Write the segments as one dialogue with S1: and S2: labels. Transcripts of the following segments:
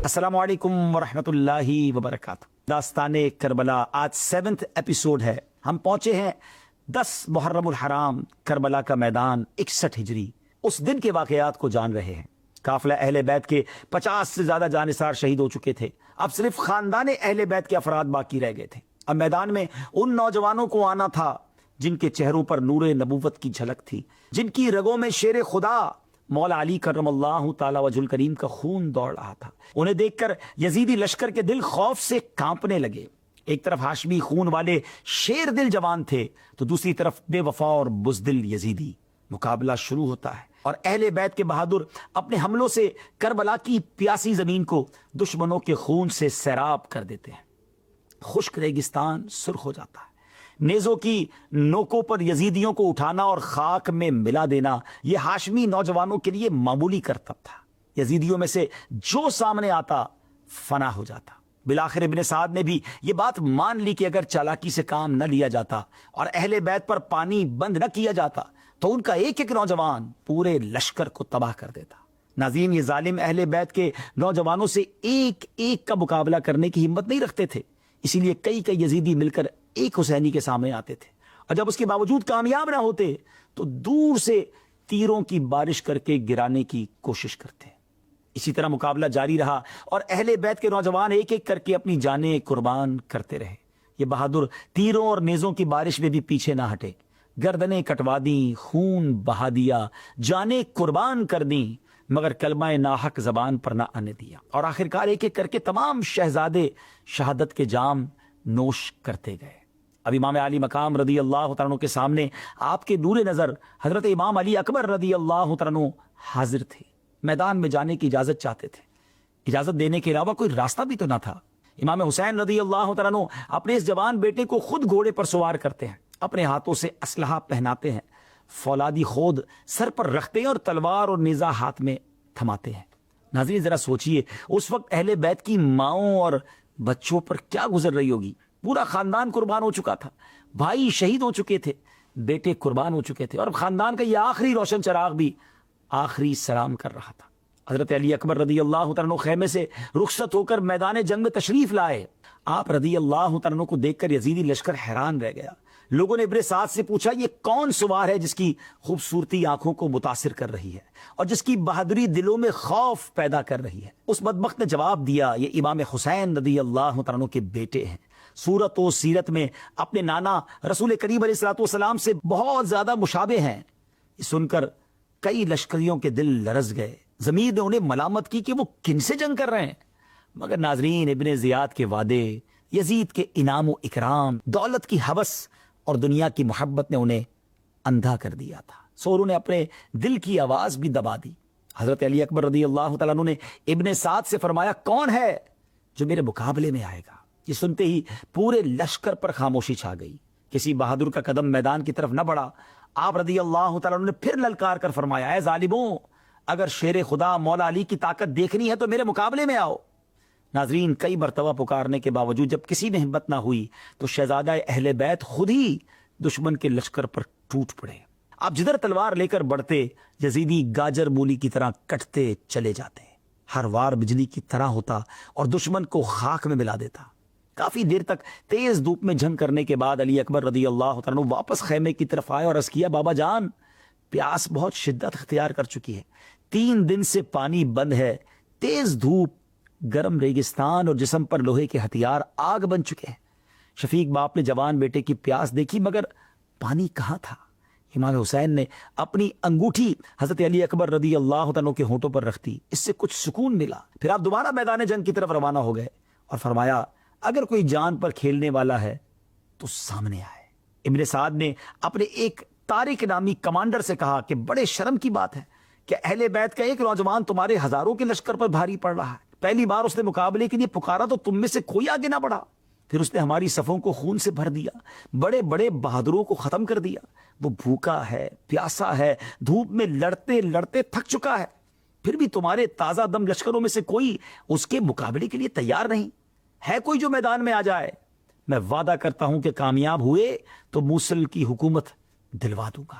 S1: السلام علیکم ورحمۃ اللہ وبرکاتہ۔ داستان کربلا آج 7واں ایپیسوڈ ہے۔ ہم پہنچے ہیں 10 محرم الحرام، کربلا کا میدان، 61 ہجری۔ اس دن کے واقعات کو جان رہے ہیں۔ قافلہ اہل بیت کے 50 سے زیادہ جانثار شہید ہو چکے تھے۔ اب صرف خاندان اہل بیت کے افراد باقی رہ گئے تھے۔ اب میدان میں ان نوجوانوں کو آنا تھا جن کے چہروں پر نور نبوت کی جھلک تھی، جن کی رگوں میں شیر خدا مولا علی کرم اللہ تعالی وجہ الکریم کا خون دوڑ رہا تھا۔ انہیں دیکھ کر یزیدی لشکر کے دل خوف سے کانپنے لگے۔ ایک طرف ہاشمی خون والے شیر دل جوان تھے تو دوسری طرف بے وفا اور بزدل یزیدی۔ مقابلہ شروع ہوتا ہے اور اہل بیت کے بہادر اپنے حملوں سے کربلا کی پیاسی زمین کو دشمنوں کے خون سے سیراب کر دیتے ہیں۔ خشک ریگستان سرخ ہو جاتا ہے۔ نیزوں کی نوکوں پر یزیدیوں کو اٹھانا اور خاک میں ملا دینا یہ ہاشمی نوجوانوں کے لیے معمولی کرتب تھا۔ یزیدیوں میں سے جو سامنے آتا فنا ہو جاتا۔ بالآخر ابن سعد نے بھی یہ بات مان لی کہ اگر چالاکی سے کام نہ لیا جاتا اور اہل بیت پر پانی بند نہ کیا جاتا تو ان کا ایک ایک نوجوان پورے لشکر کو تباہ کر دیتا۔ ناظرین، یہ ظالم اہل بیت کے نوجوانوں سے ایک ایک کا مقابلہ کرنے کی ہمت نہیں رکھتے تھے، اسی لیے کئی یزیدی مل کر ایک حسینی کے سامنے آتے تھے، اور جب اس کے باوجود کامیاب نہ ہوتے تو دور سے تیروں کی بارش کر کے گرانے کی کوشش کرتے۔ اسی طرح مقابلہ جاری رہا اور اہل بیت کے نوجوان ایک ایک کر کے اپنی جانیں قربان کرتے رہے۔ یہ بہادر تیروں اور نیزوں کی بارش میں بھی پیچھے نہ ہٹے، گردنیں کٹوا دیں، خون بہا دیا، جانیں قربان کر دیں، مگر کلمہ ناحق زبان پر نہ آنے دیا، اور آخرکار ایک ایک کر کے تمام شہزادے شہادت کے جام نوش کرتے گئے۔ اب امام علی مقام رضی اللہ تعالیٰ عنہ کے سامنے آپ کے نور نظر حضرت امام علی اکبر رضی اللہ تعالیٰ عنہ حاضر تھے۔ میدان میں جانے کی اجازت چاہتے تھے۔ اجازت دینے کے علاوہ کوئی راستہ بھی تو نہ تھا۔ امام حسین رضی اللہ تعالیٰ عنہ اپنے اس جوان بیٹے کو خود گھوڑے پر سوار کرتے ہیں، اپنے ہاتھوں سے اسلحہ پہناتے ہیں، فولادی خود سر پر رکھتے ہیں اور تلوار اور نیزہ ہاتھ میں تھماتے ہیں۔ ناظرین، ذرا سوچئے اس وقت اہل بیت کی ماؤں اور بچوں پر کیا گزر رہی ہوگی۔ پورا خاندان قربان ہو چکا تھا، بھائی شہید ہو چکے تھے، بیٹے قربان ہو چکے تھے، اور خاندان کا یہ آخری روشن چراغ بھی آخری سلام کر رہا تھا۔ حضرت علی اکبر رضی اللہ تعالیٰ عنہ خیمے سے رخصت ہو کر میدان جنگ میں تشریف لائے۔ آپ رضی اللہ تعالیٰ عنہ کو دیکھ کر یزیدی لشکر حیران رہ گیا۔ لوگوں نے ابن سعد سے پوچھا، یہ کون سوار ہے جس کی خوبصورتی آنکھوں کو متاثر کر رہی ہے اور جس کی بہادری دلوں میں خوف پیدا کر رہی ہے؟ اس بدبخت نے جواب دیا، یہ امام حسین رضی اللہ تعالیٰ عنہ کے بیٹے ہیں، صورت و سیرت میں اپنے نانا رسول کریم علیہ الصلوۃ والسلام سے بہت زیادہ مشابہ ہیں۔ یہ سن کر کئی لشکریوں کے دل لرز گئے۔ ضمیر نے انہیں ملامت کی کہ وہ کن سے جنگ کر رہے ہیں، مگر ناظرین، ابن زیاد کے وعدے، یزید کے انعام و اکرام، دولت کی ہوس اور دنیا کی محبت نے انہیں اندھا کر دیا تھا، سو انہوں نے اپنے دل کی آواز بھی دبا دی۔ حضرت علی اکبر رضی اللہ تعالیٰ عنہ نے ابن سعد سے فرمایا، کون ہے جو میرے مقابلے میں آئے گا؟ یہ سنتے ہی پورے لشکر پر خاموشی چھا گئی۔ کسی بہادر کا قدم میدان کی طرف نہ بڑھا۔ آپ رضی اللہ تعالیٰ عنہ نے پھر للکار کر فرمایا، اے ظالموں، اگر شیر خدا مولا علی کی طاقت دیکھنی ہے تو میرے مقابلے میں آؤ۔ ناظرین، کئی مرتبہ پکارنے کے باوجود جب کسی میں ہمت نہ ہوئی تو شہزادہ اہل بیت خود ہی دشمن کے لشکر پر ٹوٹ پڑے۔ آپ جدھر تلوار لے کر بڑھتے، یزیدی گاجر مولی کی طرح کٹتے چلے جاتے، ہر وار بجلی کی طرح ہوتا اور دشمن کو خاک میں ملا دیتا۔ کافی دیر تک تیز دھوپ میں جنگ کرنے کے بعد علی اکبر رضی اللہ تعالیٰ عنہ واپس خیمے کی طرف آئے اور عرض کیا، بابا جان، پیاس بہت شدت اختیار کر چکی ہے، 3 دن سے پانی بند ہے، تیز دھوپ، گرم ریگستان اور جسم پر لوہے کے ہتھیار آگ بن چکے ہیں۔ شفیق باپ نے جوان بیٹے کی پیاس دیکھی مگر پانی کہاں تھا۔ امام حسین نے اپنی انگوٹھی حضرت علی اکبر رضی اللہ عنہ کے ہونٹوں پر رکھ دی، اس سے کچھ سکون ملا۔ پھر آپ دوبارہ میدان جنگ کی طرف روانہ ہو گئے اور فرمایا، اگر کوئی جان پر کھیلنے والا ہے تو سامنے آئے۔ ابن سعد نے اپنے ایک طارق نامی کمانڈر سے کہا کہ بڑے شرم کی بات ہے کہ اہل بیت کا ایک نوجوان تمہارے ہزاروں کے لشکر پر بھاری پڑ رہا ہے۔ پہلی بار اس نے مقابلے کے لیے پکارا تو تم میں سے کوئی آگے نہ بڑھا، پھر اس نے ہماری صفوں کو خون سے بھر دیا، بڑے بڑے بہادروں کو ختم کر دیا۔ وہ بھوکا ہے، پیاسا ہے، دھوپ میں لڑتے لڑتے تھک چکا ہے، پھر بھی تمہارے تازہ دم لشکروں میں سے کوئی اس کے مقابلے کے لیے تیار نہیں ہے۔ کوئی جو میدان میں آ جائے، میں وعدہ کرتا ہوں کہ کامیاب ہوئے تو موصل کی حکومت دلوا دوں گا۔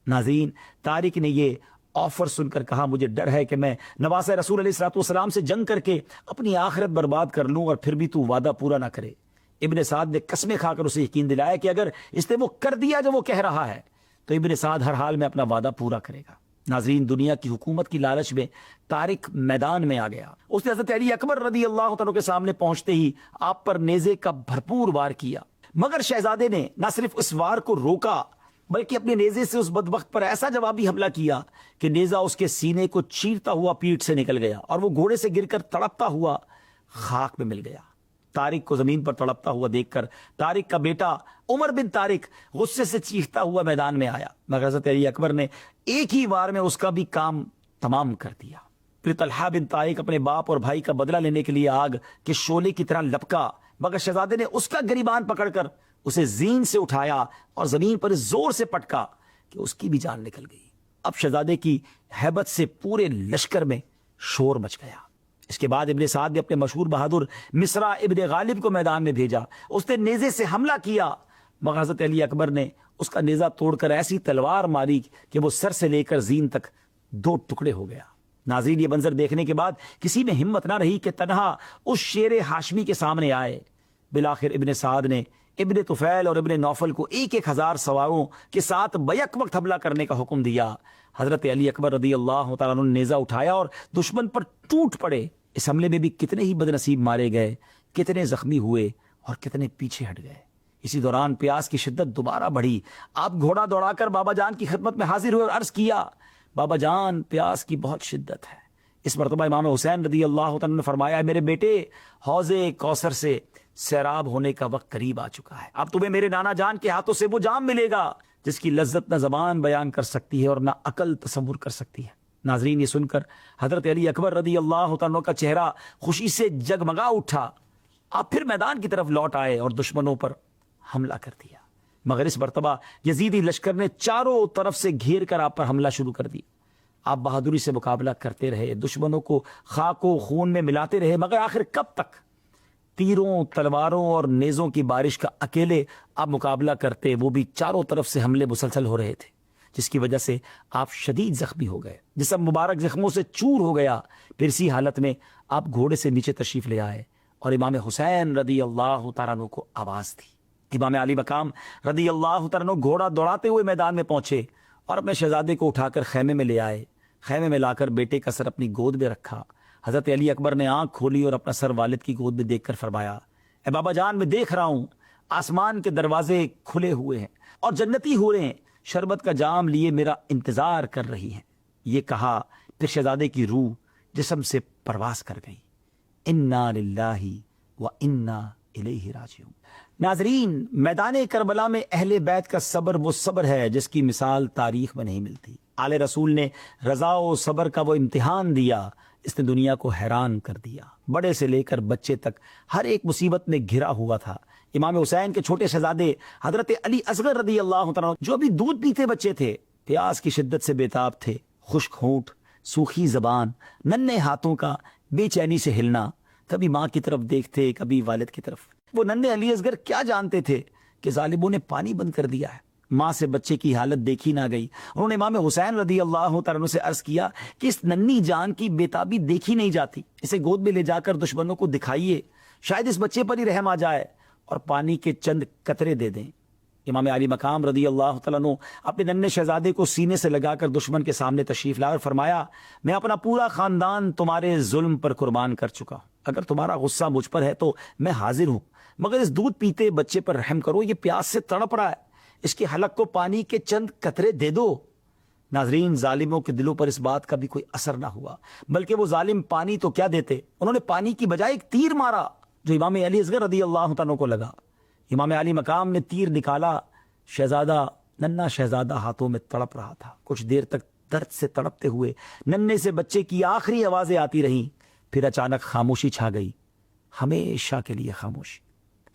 S1: ناظرین، طارق نے یہ آفر سن کر کہا مجھے ڈر ہے کہ میں نواسہ رسول علیہ الصلوۃ والسلام سے جنگ کر کے اپنی آخرت برباد کر لوں اور پھر بھی تو وعدہ پورا نہ کرے۔ ابن سعد نے قسمیں کھا کر اسے یقین دلایا کہ اگر اس نے وہ کر دیا جو وہ کہہ رہا ہے تو ابن سعد ہر حال میں اپنا وعدہ پورا کرے گا۔ ناظرین، دنیا کی حکومت کی لالچ میں طارق میدان میں آ گیا۔ اس نے حضرت علی اکبر رضی اللہ تعالیٰ کے سامنے پہنچتے ہی آپ پر نیزے کا بھرپور وار کیا، مگر شہزادے نے نہ صرف اس وار کو روکا بلکہ اپنے نیزے سے اس بدبخت پر ایسا جوابی حملہ کیا کہ نیزہ اس کے سینے کو چیرتا ہوا پیٹھ سے نکل گیا اور وہ گھوڑے سے گر کر تڑپتا ہوا خاک میں مل گیا۔ طارق کو زمین پر تڑپتا ہوا دیکھ کر طارق کا بیٹا عمر بن طارق غصے سے چیختا ہوا میدان میں آیا، مگر حضرت علی اکبر نے ایک ہی وار میں اس کا بھی کام تمام کر دیا۔ پھر طلحہ بن طارق اپنے باپ اور بھائی کا بدلہ لینے کے لیے آگ کے شعلے کی طرح لپکا، مگر شہزادے نے اس کا گریبان پکڑ کر اسے زین سے اٹھایا اور زمین پر زور سے پٹکا کہ اس کی بھی جان نکل گئی۔ اب شہزادے کی ہیبت سے پورے لشکر میں شور مچ گیا۔ اس کے بعد ابن سعد نے اپنے مشہور بہادر مصرع ابن غالب کو میدان میں بھیجا۔ اس نے نیزے سے حملہ کیا، مگر حضرت علی اکبر نے اس کا نیزہ توڑ کر ایسی تلوار ماری کہ وہ سر سے لے کر زین تک 2 ٹکڑے ہو گیا۔ ناظرین، یہ منظر دیکھنے کے بعد کسی میں ہمت نہ رہی کہ تنہا اس شیر ہاشمی کے سامنے آئے۔ بالآخر ابن سعد نے ابن طفیل اور ابن نوفل کو 1,000 سواروں کے ساتھ بیک وقت حملہ کرنے کا حکم دیا۔ حضرت علی اکبر رضی اللہ تعالیٰ عنہ نے نیزہ اٹھایا اور دشمن پر ٹوٹ پڑے۔ اس حملے میں بھی کتنے ہی بدنصیب مارے گئے، کتنے زخمی ہوئے اور کتنے پیچھے ہٹ گئے۔ اسی دوران پیاس کی شدت دوبارہ بڑھی۔ آپ گھوڑا دوڑا کر بابا جان کی خدمت میں حاضر ہوئے اور عرض کیا، بابا جان، پیاس کی بہت شدت ہے۔ اس مرتبہ امام حسین رضی اللہ عنہ نے فرمایا، میرے بیٹے، حوض کوثر سے سیراب ہونے کا وقت قریب آ چکا ہے۔ اب تمہیں میرے نانا جان کے ہاتھوں سے وہ جام ملے گا جس کی لذت نہ زبان بیان کر سکتی ہے اور نہ عقل تصور کر سکتی ہے۔ ناظرین، یہ سن کر حضرت علی اکبر رضی اللہ عنہ کا چہرہ خوشی سے جگمگا اٹھا۔ آپ پھر میدان کی طرف لوٹ آئے اور دشمنوں پر حملہ کر دیا، مگر اس مرتبہ یزیدی لشکر نے چاروں طرف سے گھیر کر آپ پر حملہ شروع کر دی۔ آپ بہادری سے مقابلہ کرتے رہے، دشمنوں کو خاک و خون میں ملاتے رہے، مگر آخر کب تک تیروں، تلواروں اور نیزوں کی بارش کا اکیلے آپ مقابلہ کرتے؟ وہ بھی چاروں طرف سے حملے مسلسل ہو رہے تھے، جس کی وجہ سے آپ شدید زخمی ہو گئے، جسم مبارک زخموں سے چور ہو گیا۔ پھر اسی حالت میں آپ گھوڑے سے نیچے تشریف لے آئے اور امام حسین رضی اللہ تعالیٰ عنہ کو آواز دی۔ امام علی مقام رضی اللہ تعالیٰ عنہ گھوڑا دوڑاتے ہوئے میدان میں پہنچے اور اپنے شہزادے کو اٹھا کر خیمے میں لے آئے۔ خیمے میں لا کر بیٹے کا سر اپنی گود میں رکھا۔ حضرت علی اکبر نے آنکھ کھولی اور اپنا سر والد کی گود میں دیکھ کر فرمایا، اے بابا جان، میں دیکھ رہا ہوں آسمان کے دروازے کھلے ہوئے ہیں اور جنتی ہو رہے ہیں شربت کا جام لیے میرا انتظار کر رہی ہیں۔ یہ کہا، پھر شہزادے کی روح جسم سے پرواز کر گئی۔ انا للہ و انا الیہ راجعون۔ ناظرین، میدان کربلا میں اہل بیت کا صبر وہ صبر ہے جس کی مثال تاریخ میں نہیں ملتی۔ آل رسول نے رضا و صبر کا وہ امتحان دیا، اس نے دنیا کو حیران کر دیا۔ بڑے سے لے کر بچے تک ہر ایک مصیبت میں گھرا ہوا تھا۔ امام حسین کے چھوٹے شہزادے حضرت علی اصغر رضی اللہ عنہ جو ابھی دودھ پیتے بچے تھے، پیاس کی شدت سے بےتاب تھے۔ خشک ہونٹ، سوکھی زبان، ننھے ہاتھوں کا بے چینی سے ہلنا، کبھی ماں کی طرف دیکھتے کبھی والد کی طرف۔ وہ ننھے علی اصغر کیا جانتے تھے کہ ظالموں نے پانی بند کر دیا ہے۔ ماں سے بچے کی حالت دیکھی نہ گئی۔ انہوں نے امام حسین رضی اللہ تعالیٰ عنہ سے عرض کیا کہ اس ننھی جان کی بےتابی دیکھی نہیں جاتی، اسے گود میں لے جا کر دشمنوں کو دکھائیے، شاید اس بچے پر ہی رحم آ جائے اور پانی کے چند قطرے دے دیں۔ امام علی مقام رضی اللہ تعالیٰ عنہ اپنے ننھے شہزادے کو سینے سے لگا کر دشمن کے سامنے تشریف لایا اور فرمایا، میں اپنا پورا خاندان تمہارے ظلم پر قربان کر چکا ہوں، اگر تمہارا غصہ مجھ پر ہے تو میں حاضر ہوں، مگر اس دودھ پیتے بچے پر رحم کرو، یہ پیاس سے تڑپ رہا ہے، اس کے حلق کو پانی کے چند قطرے دے دو۔ ناظرین، ظالموں کے دلوں پر اس بات کا بھی کوئی اثر نہ ہوا، بلکہ وہ ظالم پانی تو کیا دیتے، انہوں نے پانی کی بجائے ایک تیر مارا جو امام علی اصغر رضی اللہ عنہ کو لگا۔ امام علی مقام نے تیر نکالا، شہزادہ، ننھا شہزادہ ہاتھوں میں تڑپ رہا تھا۔ کچھ دیر تک درد سے تڑپتے ہوئے ننھے سے بچے کی آخری آوازیں آتی رہیں، پھر اچانک خاموشی چھا گئی، ہمیشہ کے لیے خاموشی۔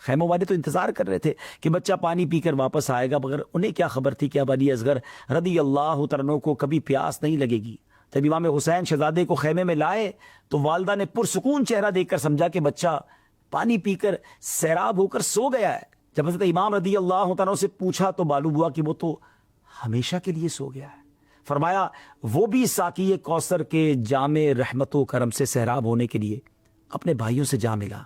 S1: خیموں والے تو انتظار کر رہے تھے کہ بچہ پانی پی کر واپس آئے گا، مگر انہیں کیا خبر تھی کہ اب علی اصغر رضی اللہ تعالیٰ عنہ کو کبھی پیاس نہیں لگے گی۔ جب امام حسین شہزادے کو خیمے میں لائے تو والدہ نے پرسکون چہرہ دیکھ کر سمجھا کہ بچہ پانی پی کر سیراب ہو کر سو گیا ہے۔ جب حضرت امام رضی اللہ تعالیٰ عنہ سے پوچھا تو معلوم ہوا کہ وہ تو ہمیشہ کے لیے سو گیا ہے۔ فرمایا وہ بھی ساقی کوثر کے جام رحمت و کرم سے سیراب ہونے کے لیے اپنے بھائیوں سے جا ملا۔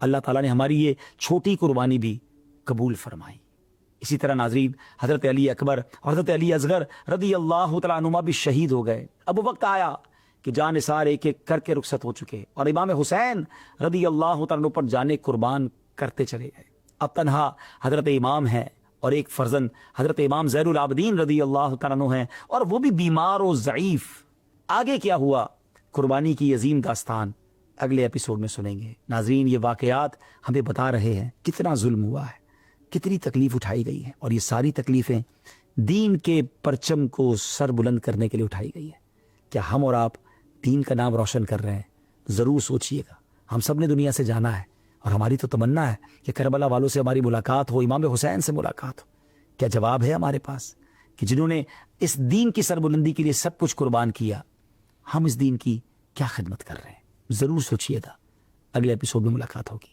S1: اللہ تعالیٰ نے ہماری یہ چھوٹی قربانی بھی قبول فرمائی۔ اسی طرح ناظرین، حضرت علی اکبر اور حضرت علی اصغر رضی اللہ تعالیٰ عنہما بھی شہید ہو گئے۔ اب وہ وقت آیا کہ جان نثار ایک ایک کر کے رخصت ہو چکے اور امام حسین رضی اللہ تعالیٰ عنہ پر جانے قربان کرتے چلے گئے۔ اب تنہا حضرت امام ہیں اور ایک فرزند حضرت امام زین العابدین رضی اللہ تعالیٰ عنہ ہیں، اور وہ بھی بیمار و ضعیف۔ آگے کیا ہوا، قربانی کی عظیم داستان اگلے ایپیسوڈ میں سنیں گے۔ ناظرین، یہ واقعات ہمیں بتا رہے ہیں کتنا ظلم ہوا ہے، کتنی تکلیف اٹھائی گئی ہے، اور یہ ساری تکلیفیں دین کے پرچم کو سر بلند کرنے کے لیے اٹھائی گئی ہیں۔ کیا ہم اور آپ دین کا نام روشن کر رہے ہیں؟ ضرور سوچئے گا۔ ہم سب نے دنیا سے جانا ہے، اور ہماری تو تمنا ہے کہ کربلا والوں سے ہماری ملاقات ہو، امام حسین سے ملاقات ہو۔ کیا جواب ہے ہمارے پاس کہ جنہوں نے اس دین کی سربلندی کے لیے سب کچھ قربان کیا، ہم اس دین کی کیا خدمت کر رہے ہیں؟ ضرور سوچئے گا۔ اگلے ایپیسوڈ میں ملاقات ہوگی۔